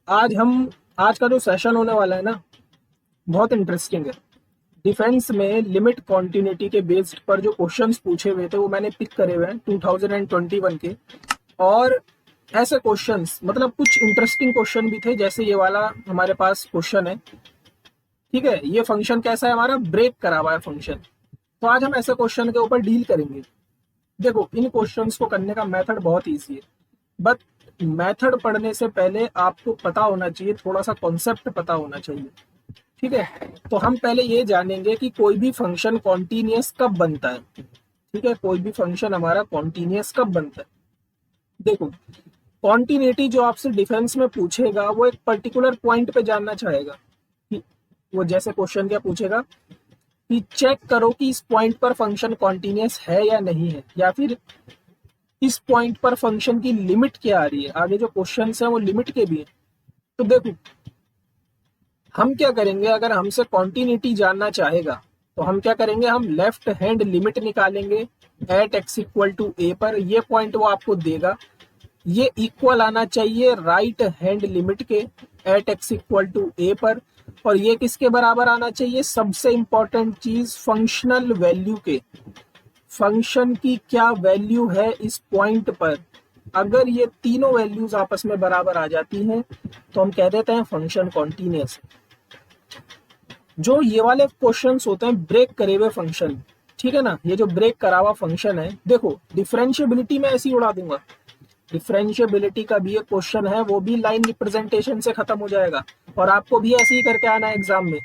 आज का जो सेशन होने वाला है ना, बहुत इंटरेस्टिंग है। डिफेंस में लिमिट कॉन्टिन्यूटी के बेस्ड पर जो क्वेश्चंस पूछे हुए थे वो मैंने पिक करे हुए हैं 2021 के। और ऐसे क्वेश्चंस मतलब कुछ इंटरेस्टिंग क्वेश्चन भी थे, जैसे ये वाला हमारे पास क्वेश्चन है। ठीक है, ये फंक्शन कैसा है, हमारा ब्रेक करा हुआ है फंक्शन। तो आज हम ऐसे क्वेश्चन के ऊपर डील करेंगे। देखो, इन क्वेश्चंस को करने का मेथड बहुत ईजी है, बट मेथड पढ़ने से पहले आपको पता होना चाहिए, थोड़ा सा कॉन्सेप्ट पता होना चाहिए। ठीक है, तो हम पहले ये जानेंगे कि कोई भी फंक्शन कॉन्टिन्यूअस कब बनता है। ठीक है, कोई भी फंक्शन हमारा कॉन्टिन्यूअस कब बनता है। देखो, कॉन्टिन्यूटी जो आपसे डिफेंस में पूछेगा वो एक पर्टिकुलर पॉइंट पे जानना चाहेगा कि वो जैसे क्वेश्चन क्या पूछेगा कि चेक करो कि इस पॉइंट पर फंक्शन कॉन्टिन्यूअस है या नहीं है, या फिर इस पॉइंट पर फंक्शन की लिमिट क्या आ रही है। आगे जो क्वेश्चन है वो लिमिट के भी है। तो देखो, हम क्या करेंगे, अगर हमसे कॉन्टिन्यूटी जानना चाहेगा तो हम क्या करेंगे, हम लेफ्ट हैंड लिमिट निकालेंगे एट एक्स इक्वल टू ए पर। ये पॉइंट वो आपको देगा, ये इक्वल आना चाहिए राइट हैंड लिमिट के एट एक्स इक्वल टू ए पर। और ये किसके बराबर आना चाहिए, सबसे इंपॉर्टेंट चीज फंक्शनल वैल्यू के। फंक्शन की क्या वैल्यू है इस पॉइंट पर। अगर ये तीनों वैल्यूज आपस में बराबर आ जाती हैं तो हम कह देते हैं फंक्शन कॉन्टिन्यूअस। जो ये वाले क्वेश्चंस होते हैं ब्रेक करे हुए फंक्शन, ठीक है ना, ये जो ब्रेक करा हुआ फंक्शन है, देखो डिफरेंशिएबिलिटी में ऐसी उड़ा दूंगा। डिफरेंशिएबिलिटी का भी एक क्वेश्चन है, वो भी लाइन रिप्रेजेंटेशन से खत्म हो जाएगा और आपको भी ऐसे ही करके आना है एग्जाम में।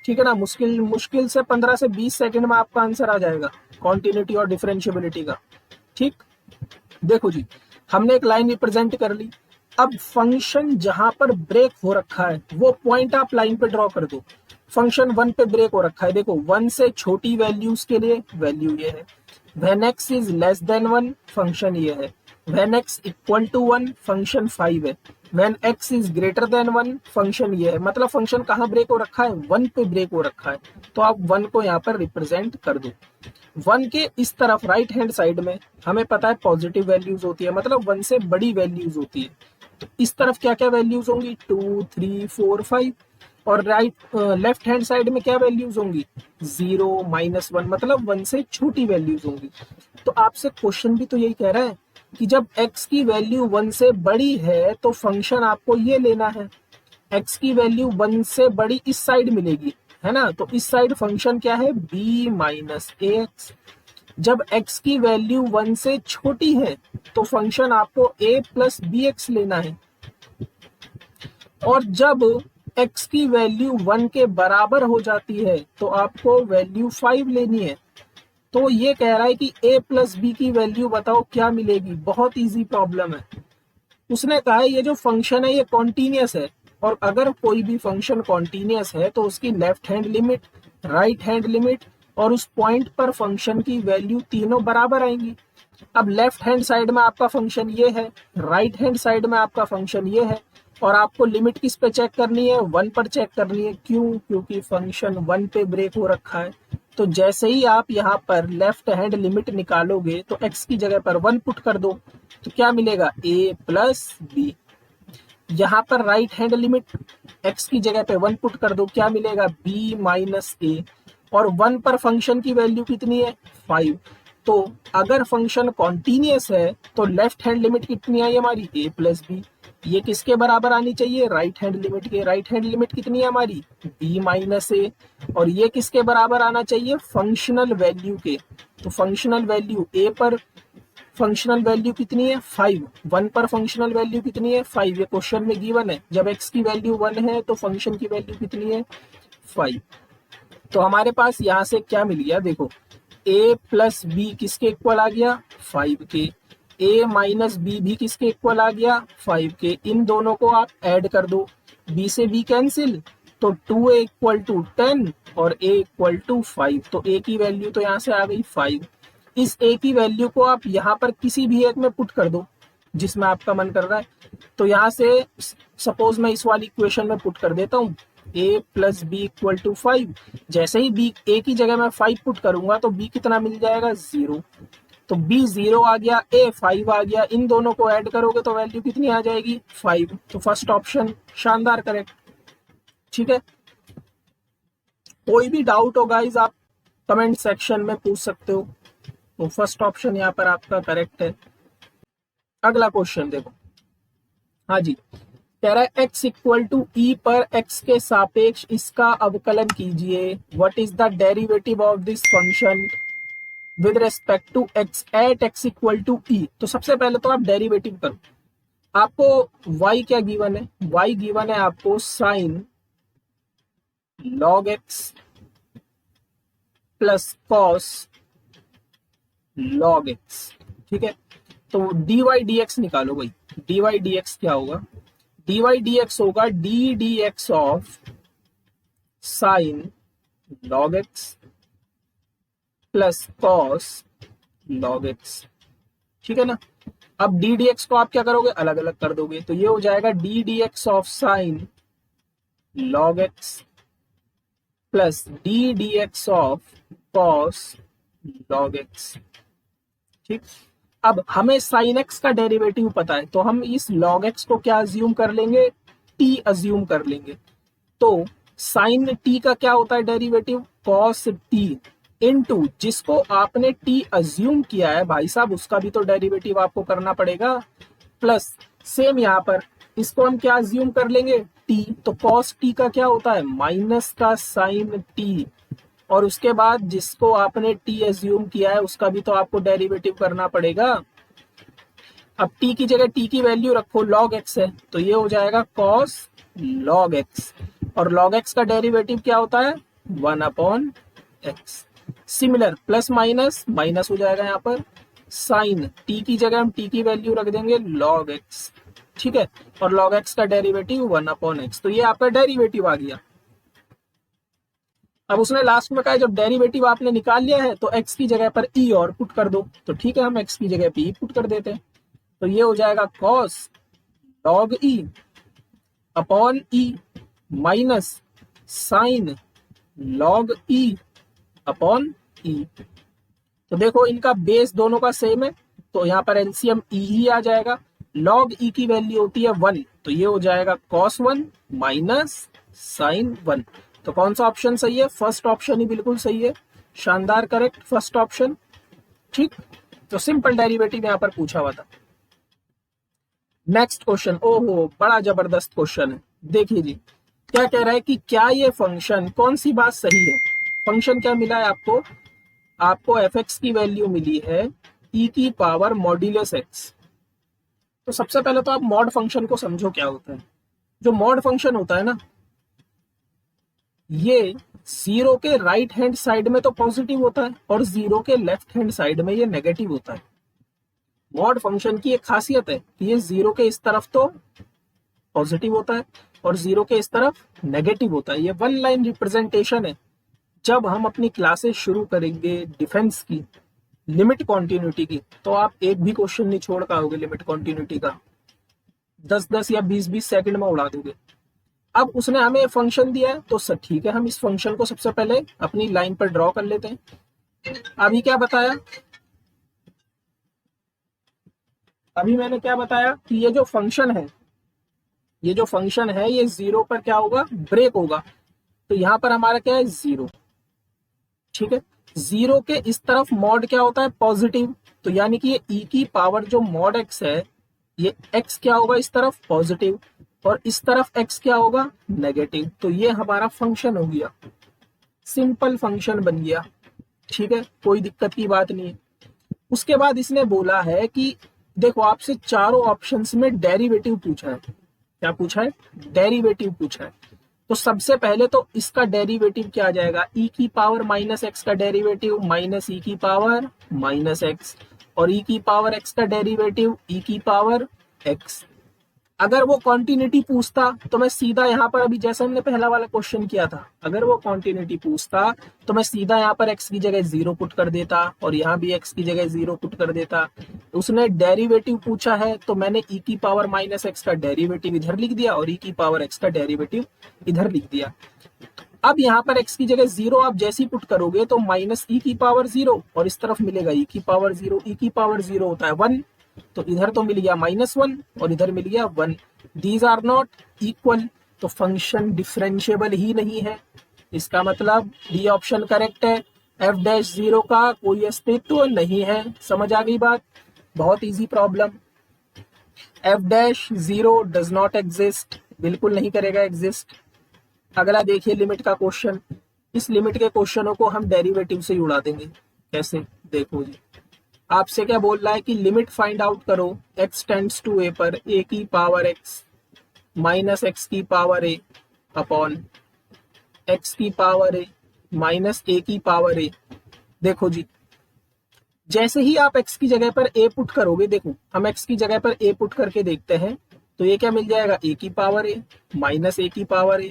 ठीक है ना, मुश्किल मुश्किल से 15 से 20 सेकंड में आपका आंसर आ जाएगा कॉन्टिन्यूटी और डिफरेंशिएबिलिटी का। ठीक, देखो जी, हमने एक लाइन रिप्रेजेंट कर ली। अब फंक्शन जहां पर ब्रेक हो रखा है वो पॉइंट आप लाइन पे ड्रॉ कर दो। फंक्शन 1 पे ब्रेक हो रखा है, देखो 1 से छोटी वैल्यूज के लिए वैल्यू ये है। When x is less than 1 function ये है। When x equal to 1 function 5 है। When x is greater than 1 function ये है। मतलब फंक्शन कहाँ ब्रेक हो रखा है, 1 पे ब्रेक हो रखा है। तो आप 1 को यहाँ पर रिप्रेजेंट कर दो। 1 के इस तरफ राइट हैंड साइड में हमें पता है पॉजिटिव वैल्यूज होती है, मतलब 1 से बड़ी वैल्यूज होती है। तो इस तरफ क्या क्या वैल्यूज होंगी, 2 3 4 5। और राइट लेफ्ट हैंड साइड में क्या वैल्यूज होंगी, 0 -1, मतलब 1 से छोटी वैल्यूज होंगी। तो आपसे क्वेश्चन भी तो यही कह रहा है कि जब x की वैल्यू 1 से बड़ी है तो फंक्शन आपको ये लेना है। x की वैल्यू 1 से बड़ी इस साइड मिलेगी, है ना, तो इस साइड फंक्शन क्या है, b माइनस ax। जब x की वैल्यू 1 से छोटी है तो फंक्शन आपको a प्लस बी एक्स लेना है। और जब x की वैल्यू 1 के बराबर हो जाती है तो आपको वैल्यू 5 लेनी है। तो ये कह रहा है कि a प्लस बी की वैल्यू बताओ क्या मिलेगी। बहुत इजी प्रॉब्लम है। उसने कहा है ये जो फंक्शन है ये कॉन्टिन्यूअस है, और अगर कोई भी फंक्शन कॉन्टिन्यूअस है तो उसकी left hand limit, right hand limit और उस पॉइंट पर फंक्शन की वैल्यू तीनों बराबर आएंगी। अब लेफ्ट हैंड साइड में आपका फंक्शन ये है, राइट हैंड साइड में आपका फंक्शन ये है, और आपको लिमिट किस पे चेक करनी है, 1 पर चेक करनी है। क्यों, क्योंकि फंक्शन 1 पे ब्रेक हो रखा है। तो जैसे ही आप यहाँ पर लेफ्ट हैंड लिमिट निकालोगे तो x की जगह पर 1 पुट कर दो, तो क्या मिलेगा, a प्लस बी। यहाँ पर राइट हैंड लिमिट x की जगह पे 1 पुट कर दो, क्या मिलेगा, b माइनस ए। और 1 पर फंक्शन की वैल्यू कितनी है, 5। तो अगर फंक्शन कॉन्टिन्यूअस है तो लेफ्ट हैंड लिमिट कितनी आई हमारी, a प्लस बी। ये किसके बराबर आनी चाहिए, राइट हैंड लिमिट के। राइट हैंड लिमिट कितनी है हमारी, b माइनस ए। और ये किसके बराबर आना चाहिए, फंक्शनल वैल्यू के। तो फंक्शनल वैल्यू a पर फंक्शनल वैल्यू कितनी है, 5। 1 पर फंक्शनल वैल्यू कितनी है, 5। ये क्वेश्चन में गिवन है, जब x की वैल्यू 1 है तो फंक्शन की वैल्यू कितनी है, 5। तो हमारे पास यहाँ से क्या मिल गया, देखो a प्लस बी किसके इक्वल आ गया, 5 के। a माइनस बी भी किसके इक्वल आ गया, 5 के। इन दोनों को आप ऐड कर दो, b से b कैंसिल, तो 2a इक्वल टू 10 और a इक्वल टू 5। तो a की वैल्यू तो यहाँ से आ गई 5। इस a की वैल्यू को आप यहाँ पर किसी भी एक में पुट कर दो जिसमें आपका मन कर रहा है। तो यहाँ से सपोज मैं इस वाली इक्वेशन में पुट कर देता हूँ, a plus b equal to 5। जैसे ही b a की जगह मैं 5 पुट करूंगा तो b कितना मिल जाएगा, 0। तो b 0 आ गया, a 5 आ गया, इन दोनों को ऐड करोगे तो वैल्यू कितनी आ जाएगी 5। तो फर्स्ट ऑप्शन शानदार करेक्ट। ठीक है, कोई भी डाउट हो गाइस आप कमेंट सेक्शन में पूछ सकते हो। तो फर्स्ट ऑप्शन यहाँ पर आपका करेक्ट है। अगला क्वेश्चन देखो, हाँ जी, कह रहा है x इक्वल टू ई पर x के सापेक्ष इसका अवकलन कीजिए। What is the derivative of this function with respect to x at x equal to e. तो सबसे पहले तो आप डेरिवेटिव करो। आपको y क्या गिवन है, y गिवन है आपको sine log x plus cos log x। ठीक है, तो dy dx निकालो भाई। dy dx क्या होगा, dy dx होगा d dx of sine log x plus cos log x। ठीक है ना, अब d dx को आप क्या करोगे, अलग अलग कर दोगे, तो ये हो जाएगा d dx of sine log x plus d dx of cos log x। ठीक, अब हमें साइन x का डेरिवेटिव पता है, तो हम इस log x को क्या अज्यूम कर लेंगे, t अज्यूम कर लेंगे। तो साइन t का क्या होता है डेरिवेटिव, cos t इनटू जिसको आपने t अज्यूम किया है भाई साहब उसका भी तो डेरिवेटिव आपको करना पड़ेगा, प्लस सेम यहाँ पर इसको हम क्या अज्यूम कर लेंगे t, तो cos t का क्या होता है माइनस का साइन t, और उसके बाद जिसको आपने t अज्यूम किया है उसका भी तो आपको डेरिवेटिव करना पड़ेगा। अब t की जगह t की वैल्यू रखो, log x है, तो ये हो जाएगा cos log x, और log x का डेरिवेटिव क्या होता है 1/x। Similar plus minus minus हो जाएगा यहाँ पर, साइन t की जगह हम t की वैल्यू रख देंगे log x। ठीक है, और log x का डेरिवेटिव 1/x, तो ये आपका डेरिवेटिव आ गया। अब उसने लास्ट में कहा जब डेरिवेटिव आपने निकाल लिया है तो x की जगह पर e और पुट कर दो, तो ठीक है हम x की जगह पे e पुट कर देते हैं, तो ये हो जाएगा cos log e upon e minus sine log e upon e। तो देखो इनका बेस दोनों का सेम है, तो यहाँ पर एलसीएम e ही आ जाएगा। log e की वैल्यू होती है 1, तो ये हो जाएगा cos 1 माइनस साइन 1। तो कौन सा ऑप्शन सही है, फर्स्ट ऑप्शन ही बिल्कुल सही है, शानदार करेक्ट फर्स्ट ऑप्शन। ठीक, तो सिंपल डेरिवेटिव यहाँ पर पूछा हुआ था। नेक्स्ट क्वेश्चन, ओहो बड़ा जबरदस्त क्वेश्चन है, देखिए जी क्या कह रहा है कि क्या ये फंक्शन, कौन सी बात सही है, फंक्शन क्या मिला है आपको, आपको fx की वैल्यू मिली है e की पावर मॉड्यूलस x। तो सबसे पहले तो आप मॉड फंक्शन को समझो क्या होता है। जो मॉड फंक्शन होता है ना, ये जीरो के राइट हैंड साइड में तो पॉजिटिव होता है और जीरो के लेफ्ट हैंड साइड में ये नेगेटिव होता है। मॉड फंक्शन की एक खासियत है कि ये जीरो के इस तरफ तो पॉजिटिव होता है और जीरो के इस तरफ नेगेटिव होता है। ये वन लाइन रिप्रेजेंटेशन है। जब हम अपनी क्लासेस शुरू करेंगे डिफेंस की लिमिट कॉन्टिन्यूटी की, तो आप एक भी क्वेश्चन नहीं छोड़ पाओगे लिमिट कॉन्टिन्यूटी का, 10-10 या 20-20 सेकंड में उड़ा दोगे। अब उसने हमें फंक्शन दिया है तो सर ठीक है, हम इस फंक्शन को सबसे पहले अपनी लाइन पर ड्रॉ कर लेते हैं। अभी क्या बताया, अभी मैंने क्या बताया कि ये जो फंक्शन है, ये जो फंक्शन है ये जीरो पर क्या होगा, ब्रेक होगा। तो यहां पर हमारा क्या है, जीरो। ठीक है, जीरो के इस तरफ मॉड क्या होता है, पॉजिटिव। तो यानी कि ये e की पावर जो मॉड x है, ये x क्या होगा इस तरफ पॉजिटिव और इस तरफ x क्या होगा नेगेटिव। तो ये हमारा फंक्शन हो गया, सिंपल फंक्शन बन गया। ठीक है, कोई दिक्कत की बात नहीं है। उसके बाद इसने बोला है कि देखो आपसे चारों ऑप्शंस में डेरिवेटिव पूछा है। क्या पूछा है, डेरिवेटिव पूछा है। तो सबसे पहले तो इसका डेरिवेटिव क्या आ जाएगा, e की पावर माइनस एक्स का डेरिवेटिव माइनस e की पावर माइनस एक्स, और e की पावर x का डेरिवेटिव e की पावर x। अगर वो कॉन्टिन्यूटी पूछता तो मैं सीधा यहाँ पर, अभी जैसा हमने पहला वाला क्वेश्चन किया था, अगर वो कॉन्टिन्यूटी पूछता तो मैं सीधा यहाँ पर x की जगह 0 पुट कर देता और यहाँ भी x की जगह 0 पुट कर देता। उसने डेरिवेटिव पूछा है तो मैंने e की पावर माइनस एक्स का डेरिवेटिव इधर लिख दिया और e की पावर x का डेरिवेटिव इधर लिख दिया। अब यहाँ पर x की जगह 0 आप जैसे ही पुट करोगे तो माइनस ई की पावर 0 और इस तरफ मिलेगा e की पावर 0। e की पावर 0 होता है 1, तो इधर तो मिल गया -1 और इधर मिल गया 1। दीज आर नॉट इक्वल, तो फंक्शन डिफरेंशिएबल ही नहीं है। इसका मतलब डी ऑप्शन करेक्ट है। एफ डैश 0 का कोई अस्तित्व नहीं है। समझ आ गई बात? बहुत easy problem. F dash 0 does not exist, बिल्कुल नहीं करेगा एग्जिस्ट। अगला देखिए लिमिट का क्वेश्चन। इस लिमिट के क्वेश्चनों को हम डेरिवेटिव से ही उड़ा देंगे। कैसे? देखो जी, आपसे क्या बोल रहा है कि लिमिट फाइंड आउट करो x टेंड्स टू a पर a की पावर x माइनस x की पावर a अपॉन x की पावर a माइनस a की पावर a। देखो जी, जैसे ही आप x की जगह पर a पुट करोगे, देखो हम x की जगह पर a पुट करके देखते हैं, तो ये क्या मिल जाएगा, a की पावर a माइनस a की पावर a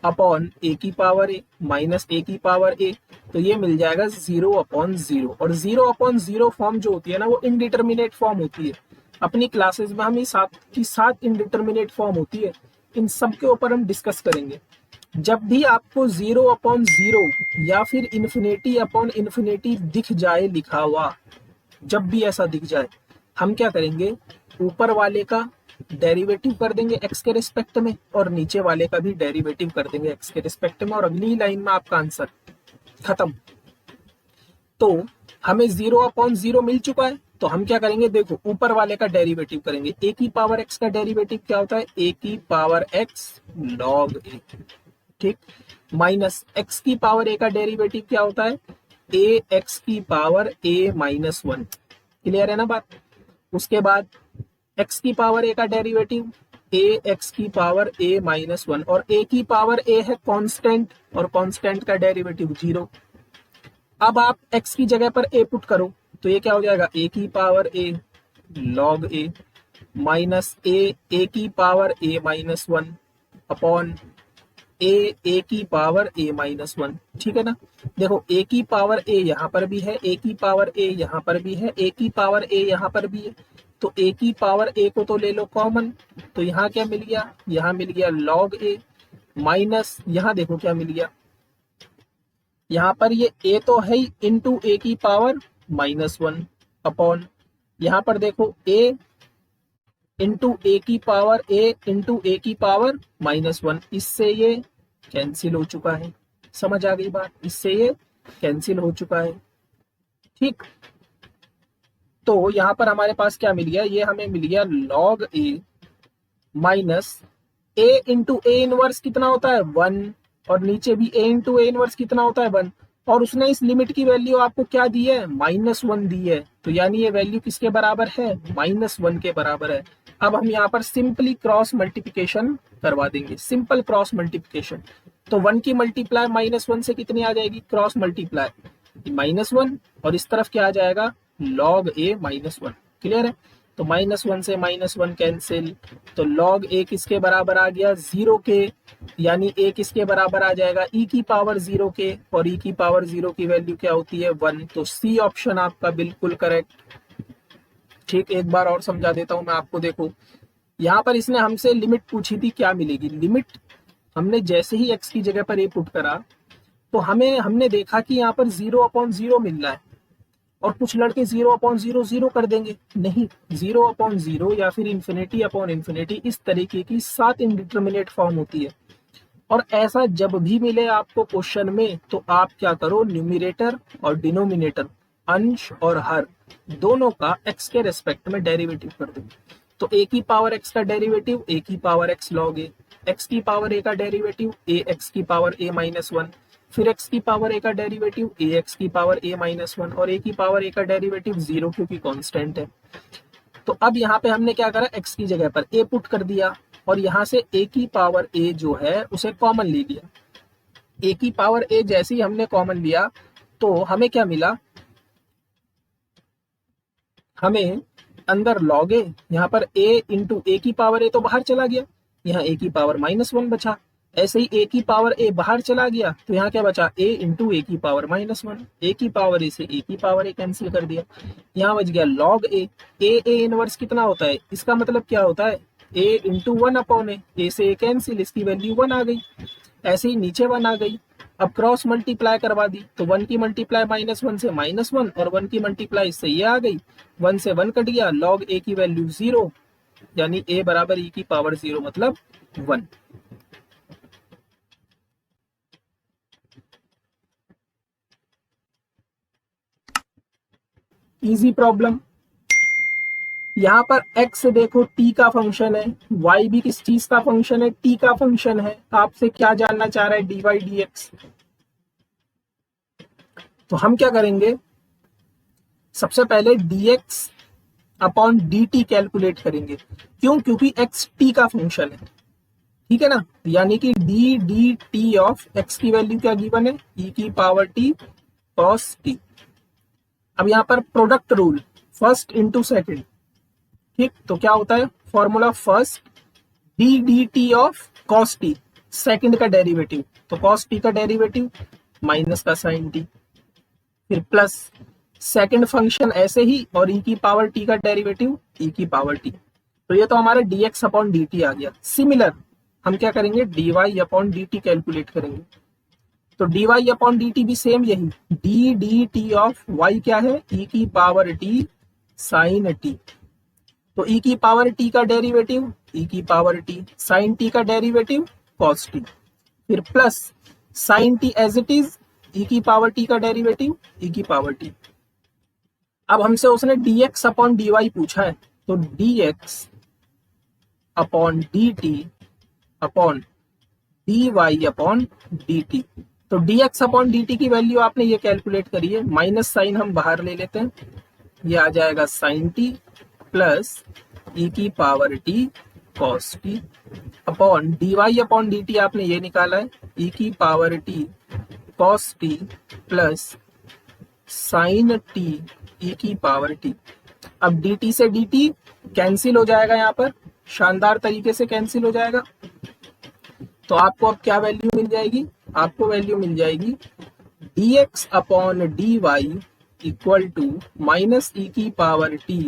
अपॉन a की पावर a माइनस a की पावर a। तो ये मिल जाएगा 0/0। और 0/0 फॉर्म जो होती है ना, वो इनडिटर्मिनेट फॉर्म होती है। अपनी क्लासेस में हम ये 7 की 7 इनडिटर्मिनेट फॉर्म होती है, इन सब के ऊपर हम डिस्कस करेंगे। जब भी आपको 0/0 या फिर इन्फिनिटी दिख जाए लिखा हुआ, जब भी ऐसा दिख जाए, हम क्या करेंगे, ऊपर वाले का डेरिवेटिव कर देंगे x के रिस्पेक्ट में और नीचे वाले का भी डेरिवेटिव कर देंगे x के रिस्पेक्ट में, और अगली लाइन में आपका आंसर खत्म। तो हमें 0/0 मिल चुका है, तो हम क्या करेंगे, देखो ऊपर वाले का डेरिवेटिव करेंगे। a की पावर x का डेरिवेटिव क्या होता है, a की पावर x log a, ठीक, माइनस x की पावर a का डेरिवेटिव क्या होता है, a x की पावर a माइनस 1। क्लियर है ना बात? उसके बाद x की पावर a का डेरिवेटिव a x की पावर a माइनस 1, और a की पावर a है कांस्टेंट, और कांस्टेंट का डेरिवेटिव 0। अब आप x की जगह पर a पुट करो, तो ये क्या हो जाएगा, a की power a log a minus a की power a minus 1 upon a की पावर a माइनस 1। ठीक है ना? देखो a की पावर a यहाँ पर भी है, a की पावर a यहाँ पर भी है, a की पावर a यहाँ पर भी है, तो a की पावर a को तो ले लो कॉमन, तो यहाँ क्या मिल गया, यहाँ मिल गया log a माइनस, यहाँ देखो क्या मिल गया, यहाँ पर ये a तो है ही इंटू a की पावर माइनस 1 अपॉन, यहाँ पर देखो a इंटू a की पावर a इंटू a की पावर माइनस 1, इससे ये कैंसिल हो चुका है। समझ आ गई बात? इससे ये कैंसिल हो चुका है। ठीक, तो यहाँ पर हमारे पास क्या मिल गया, ये हमें मिल गया log a minus a into a inverse कितना होता है 1, और नीचे भी a इंटू a इनवर्स कितना होता है 1, और उसने इस लिमिट की वैल्यू आपको क्या दी है, -1 दी है, तो यानी ये वैल्यू किसके बराबर है, -1 के बराबर है। अब हम यहाँ पर सिंपली क्रॉस मल्टीप्लिकेशन करवा देंगे, सिंपल क्रॉस मल्टीप्लिकेशन। तो 1 की मल्टीप्लाई -1 से कितनी आ जाएगी, क्रॉस मल्टीप्लाई -1, और इस तरफ क्या आ जाएगा, log a -1। क्लियर है? तो -1 से -1 कैंसिल, तो log a किसके बराबर आ गया, 0 के, यानी a किसके बराबर आ जाएगा, e की पावर 0 के, और e की पावर 0 की वैल्यू क्या होती है 1। तो सी ऑप्शन आपका बिल्कुल करेक्ट। ठीक, एक बार और समझा देता हूं मैं आपको। देखो यहाँ पर इसने हमसे लिमिट पूछी थी, क्या मिलेगी लिमिट, हमने जैसे ही x की जगह पर a पुट करा, तो हमने देखा कि यहाँ पर 0/0 मिल रहा है, और कुछ लड़के 0/0 कर देंगे। नहीं, 0/0 या फिर इन्फिनिटी, इस तरीके की 7 इंडिटर्मिनेट फॉर्म होती है। और ऐसा जब भी मिले आपको क्वेश्चन में, तो आप क्या करो, न्यूमिनेटर और डिनोमिनेटर, अंश और हर, दोनों का x के रेस्पेक्ट में डेरिवेटिव कर दो। तो a की पावर x का डेरिवेटिव a की power x log a, x की पावर a का डेरिवेटिव a x की पावर a माइनस 1, फिर x की पावर a का डेरिवेटिव a x की पावर a माइनस 1, और a की पावर a का डेरिवेटिव 0, क्योंकि कांस्टेंट है। तो अब यहाँ पे हमने क्या करा, x की जगह पर a पुट कर दिया, और यहाँ से a की पावर a जो है उसे कॉमन ले लिया। a की पावर a जैसे ही हमने कॉमन लिया, तो हमें क्या मिला, हमें अंदर log a, यहाँ पर a इंटू a की पावर a तो बाहर चला गया, यहाँ a की पावर -1 बचा। ऐसे ही a की पावर a बाहर चला गया, तो यहाँ क्या बचा, a इंटू a की पावर -1, a की पावर a से a की पावर a कैंसिल कर दिया, यहाँ बच गया log a। a इनवर्स कितना होता है, इसका मतलब क्या होता है, a इंटू 1 अपॉन a से a कैंसिल, इसकी वैल्यू 1 आ गई। ऐसे ही नीचे 1 आ गई, अब क्रॉस मल्टीप्लाई करवा दी तो 1 की मल्टीप्लाई -1 से -1 और 1 की मल्टीप्लाई इससे ये आ गई, 1 से 1 कट गया, log a की वैल्यू 0, यानी a बराबर e की पावर 0 मतलब 1। Easy problem. यहाँ पर x देखो t का फंक्शन है, y भी किस चीज का फंक्शन है, t का फंक्शन है। आपसे क्या जानना चाह रहा है, dy dx। तो हम क्या करेंगे, सबसे पहले dx अपॉन dt कैलकुलेट करेंगे। क्यों? क्योंकि x t का फंक्शन है, ठीक है ना। यानी कि d dt ऑफ x की वैल्यू क्या गिवन है, e की पावर t cos t। अब यहाँ पर product rule, first into second, ठीक। तो क्या होता है formula, first D d t of cos T, second का डेरिवेटिव, तो कॉस टी का डेरिवेटिव माइनस का साइन टी, फिर प्लस सेकेंड फंक्शन ऐसे ही, और ई की पावर टी का डेरिवेटिव ई की पावर टी। तो ये तो हमारा d x upon d t आ गया। सिमिलर हम क्या करेंगे, d y upon d t calculate करेंगे। तो d y upon d t भी सेम यही, d d t of y क्या है, ई की पावर टी साइन टी। तो e की पावर t का डेरिवेटिव e की पावर t, साइन t का डेरिवेटिव cos t, फिर plus sine t as it is, e की पावर t का डेरिवेटिव e की पावर t। अब हमसे उसने dx अपॉन dy पूछा है, तो dx upon dt upon dy upon dt। तो dx अपॉन dt की वैल्यू आपने ये कैलकुलेट करी है, माइनस साइन हम बाहर ले लेते हैं, ये आ जाएगा साइन t प्लस e की power t cos t upon dy upon dt आपने ये निकाला है, e की power t cos t plus sine t e की पावर t। अब dt से dt कैंसिल हो जाएगा, यहाँ पर शानदार तरीके से कैंसिल हो जाएगा। तो आपको अब क्या वैल्यू मिल जाएगी, आपको वैल्यू मिल जाएगी dx upon dy equal to minus e की power t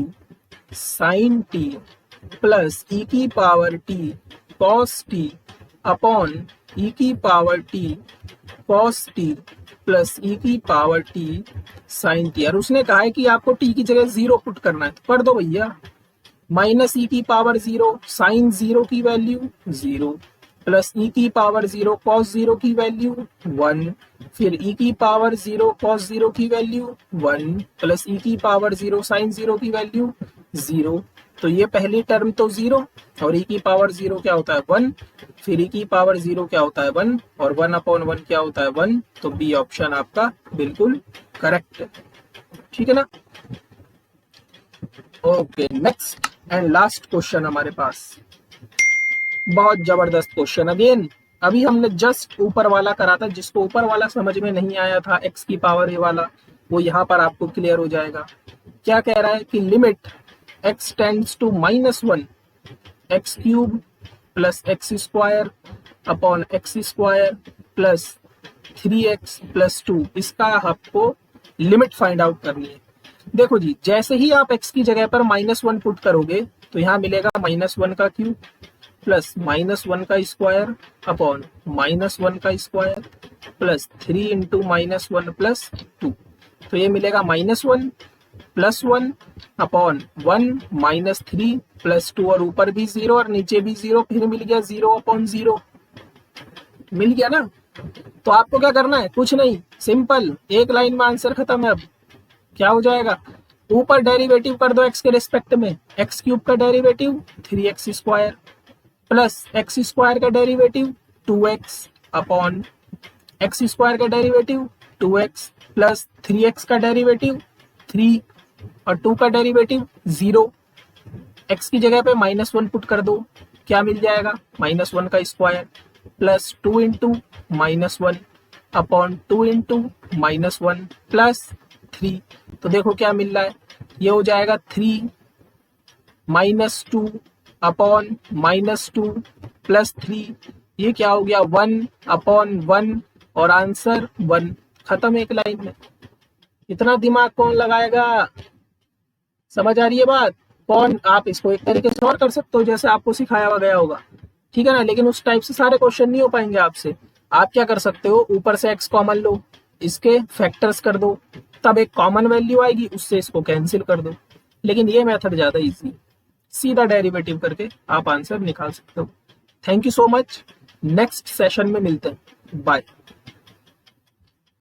sine t plus e की power t cos t upon e की power t cos t plus e की पावर टी साइन टी। और उसने कहा है कि आपको टी की जगह 0 पुट करना है, तो कर दो भैया, माइनस ई की पावर 0 साइन 0 की वैल्यू 0 प्लस ई की पावर 0 कॉस 0 की वैल्यू 1, फिर ई की पावर 0 कॉस 0 की वैल्यू 1 प्लस ई की पावर 0 साइन 0 की वैल्यू 0। तो ये पहली टर्म तो 0 और ई की पावर 0 क्या होता है 1, फिर ई की पावर 0 क्या होता है 1 और 1 अपॉन 1 क्या होता है 1। तो बी ऑप्शन आपका बिल्कुल करेक्ट है, ठीक है ना। Okay, next and last question हमारे पास, बहुत जबरदस्त क्वेश्चन। अगेन अभी हमने जस्ट ऊपर वाला करा था, जिसको ऊपर वाला समझ में नहीं आया था एक्स की पावर ए वाला, वो यहाँ पर आपको क्लियर हो जाएगा। क्या कह रहा है कि limit x tends to -1 x cube plus x square upon x square plus 3x plus 2, इसका आपको लिमिट फाइंड आउट करनी है। देखो जी, जैसे ही आप x की जगह पर -1 पुट करोगे तो यहाँ मिलेगा -1 का क्यूब प्लस -1 का स्क्वायर अपॉन -1 का स्क्वायर प्लस 3 इंटू -1 प्लस 2। तो ये मिलेगा -1 प्लस 1 अपॉन 1 माइनस 3 प्लस 2, और ऊपर भी 0 और नीचे भी 0, फिर मिल गया 0 अपॉन 0, मिल गया ना। तो आपको क्या करना है, कुछ नहीं, सिंपल, एक लाइन में आंसर खत्म है। अब क्या हो जाएगा, ऊपर डेरिवेटिव कर दो x के रिस्पेक्ट में, एक्स क्यूब का derivative 3x square plus x square का derivative 2x upon x square का डेरिवेटिव 2x प्लस 3x का डेरिवेटिव 3 और 2 का डेरिवेटिव 0। x की जगह पे -1 पुट कर दो, क्या मिल जाएगा, -1 का square plus 2 into -1 upon 2 into -1 plus 3। तो देखो क्या मिल रहा है, ये हो जाएगा 3 -2 अपॉन -2 प्लस 3, ये क्या हो गया 1 अपॉन 1 और आंसर 1, खत्म एक लाइन में। इतना दिमाग कौन लगाएगा, समझ आ रही है बात, कौन। आप इसको एक तरीके से और कर सकते हो जैसे आपको सिखाया गया होगा, ठीक है ना, लेकिन उस टाइप से सारे क्वेश्चन नहीं हो पाएंगे आपसे। आप क्या कर सकते हो, ऊपर से x कॉमन लो, इसके फैक्टर्स कर दो, तब एक कॉमन वैल्यू आएगी, उससे इसको कैंसिल कर दो। लेकिन ये मेथड ज्यादा इजी, सीधा डेरिवेटिव करके आप आंसर निकाल सकते हो। Thank you so much, next session में मिलते हैं, बाय।